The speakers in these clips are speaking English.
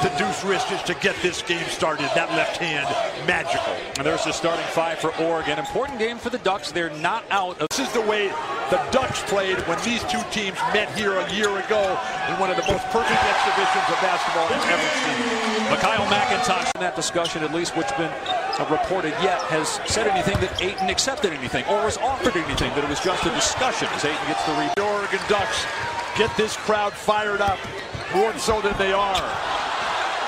to Deuce wrists to get this game started. That left hand, magical. And there's the starting five for Oregon. Important game for the Ducks. They're not out of. This is the way the Ducks played when these two teams met here a year ago in one of the most perfect exhibitions of basketball I've ever seen. MiKyle McIntosh in that discussion, at least which been reported yet, has said anything that Ayton accepted anything or was offered anything, that it was just a discussion as Ayton gets the rebound. The Oregon Ducks get this crowd fired up, more so than they are.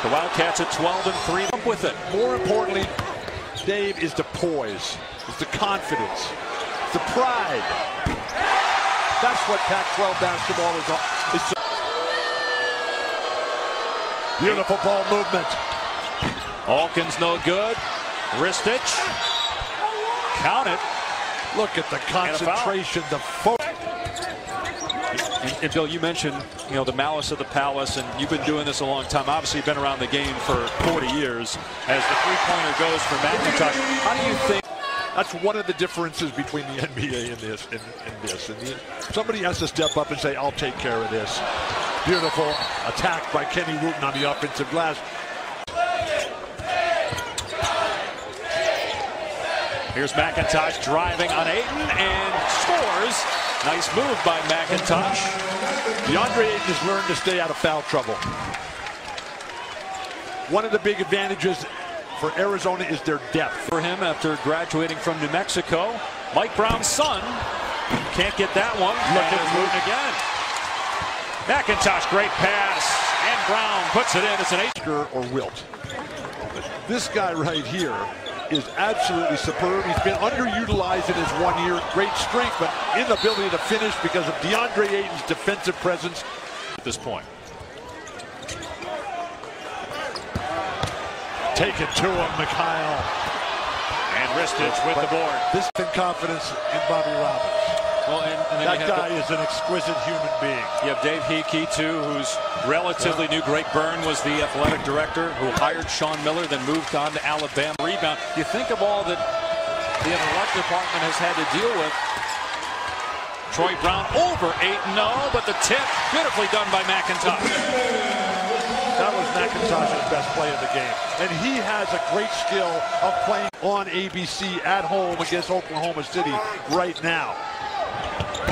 The Wildcats at 12-3 up with it. More importantly, Dave, is the poise, is the confidence, the pride. That's what Pac-12 basketball is all. It's beautiful ball movement. Alkins no good. Ristich. Count it. Look at the concentration, the focus. And Bill, you mentioned, the malice of the palace, and you've been doing this a long time. Obviously, you've been around the game for 40 years. As the three-pointer goes for McIntosh, how do you think? That's one of the differences between the NBA and this. Somebody has to step up and say, "I'll take care of this." Beautiful attack by Kenny Wooten on the offensive glass. Here's McIntosh driving on Ayton and scores. Nice move by McIntosh. DeAndre Ayton has learned to stay out of foul trouble. One of the big advantages for Arizona is their depth. For him after graduating from New Mexico, Mike Brown's son can't get that one. Look at Wooten again. McIntosh, great pass, and Brown puts it in. It's an 8 or wilt. This guy right here is absolutely superb. He's been underutilized in his 1 year. Great strength, but inability to finish because of DeAndre Ayton's defensive presence at this point. Take it to him, MiKyle. And Ristich with the board. This is confidence in Bobby Robbins. Well, and that guy is an exquisite human being. You have Dave Hickey, too, who's relatively new. Greg Byrne was the athletic director who hired Sean Miller, then moved on to Alabama. Rebound. You think of all that the athletic department has had to deal with. Troy Brown over Ayton. No, but the tip beautifully done by McIntosh. That was McIntosh's best play of the game. And he has a great skill of playing on ABC at home against Oklahoma City right now.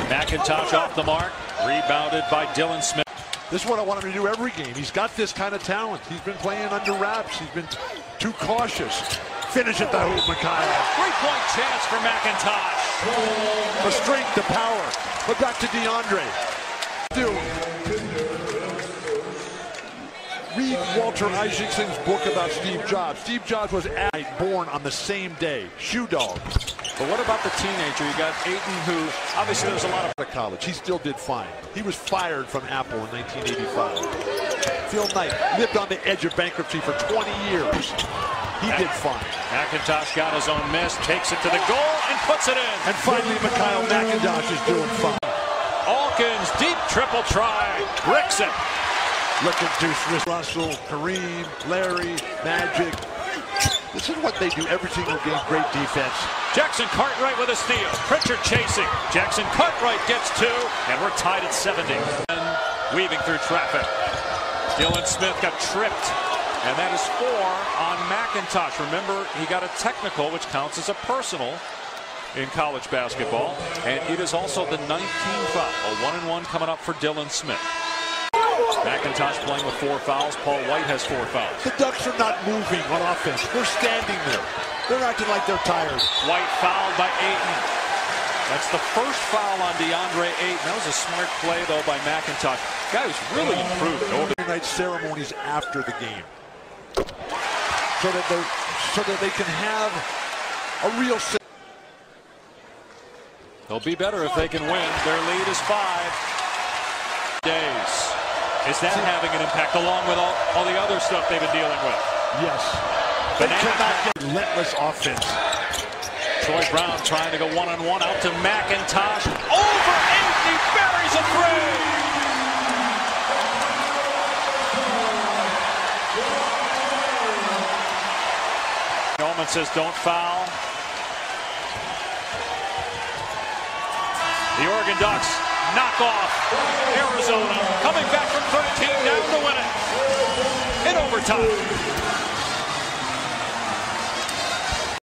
McIntosh off the mark, rebounded by Dylan Smith. This is what I want him to do every game. He's got this kind of talent. He's been playing under wraps. He's been too cautious. Finish at the hoop, MiKyle. 3-point chance for McIntosh. The strength, the power. But back to DeAndre. Read Walter Isaacson's book about Steve Jobs. Steve Jobs was born on the same day. Shoe dog. But what about the teenager? You got Ayton, who obviously there's a lot of college. He still did fine. He was fired from Apple in 1985. Phil Knight lived on the edge of bankruptcy for 20 years. He did fine. McIntosh got his own miss, takes it to the goal, and puts it in. And finally, MiKyle McIntosh is doing fine. Alkins, deep triple try, bricks it. Look at Deuce, Russell, Kareem, Larry, Magic. This is what they do every single game. Great defense. Jackson Cartwright with a steal. Pritchard chasing. Jackson Cartwright gets 2, and we're tied at 70. And weaving through traffic. Dylan Smith got tripped, and that is 4 on McIntosh. Remember, he got a technical, which counts as a personal in college basketball, and it is also the 19th foul. A 1-and-1 coming up for Dylan Smith. McIntosh playing with 4 fouls. Paul White has 4 fouls. The Ducks are not moving on offense. They're standing there. They're acting like they're tired. White fouled by Ayton. That's the first foul on DeAndre Ayton. That was a smart play, though, by McIntosh. Guy who's really improved over the night ceremonies after the game, so that they can have a real. They'll be better if they can win. Their lead is 5 days. Is that having an impact along with all the other stuff they've been dealing with? Yes. They cannot get relentless offense. Troy Brown trying to go 1-on-1 out to McIntosh. Over Ayton, he buries a 3. Yeoman says don't foul. The Oregon Ducks knock off Arizona, coming back from 13 down to win it in overtime. time.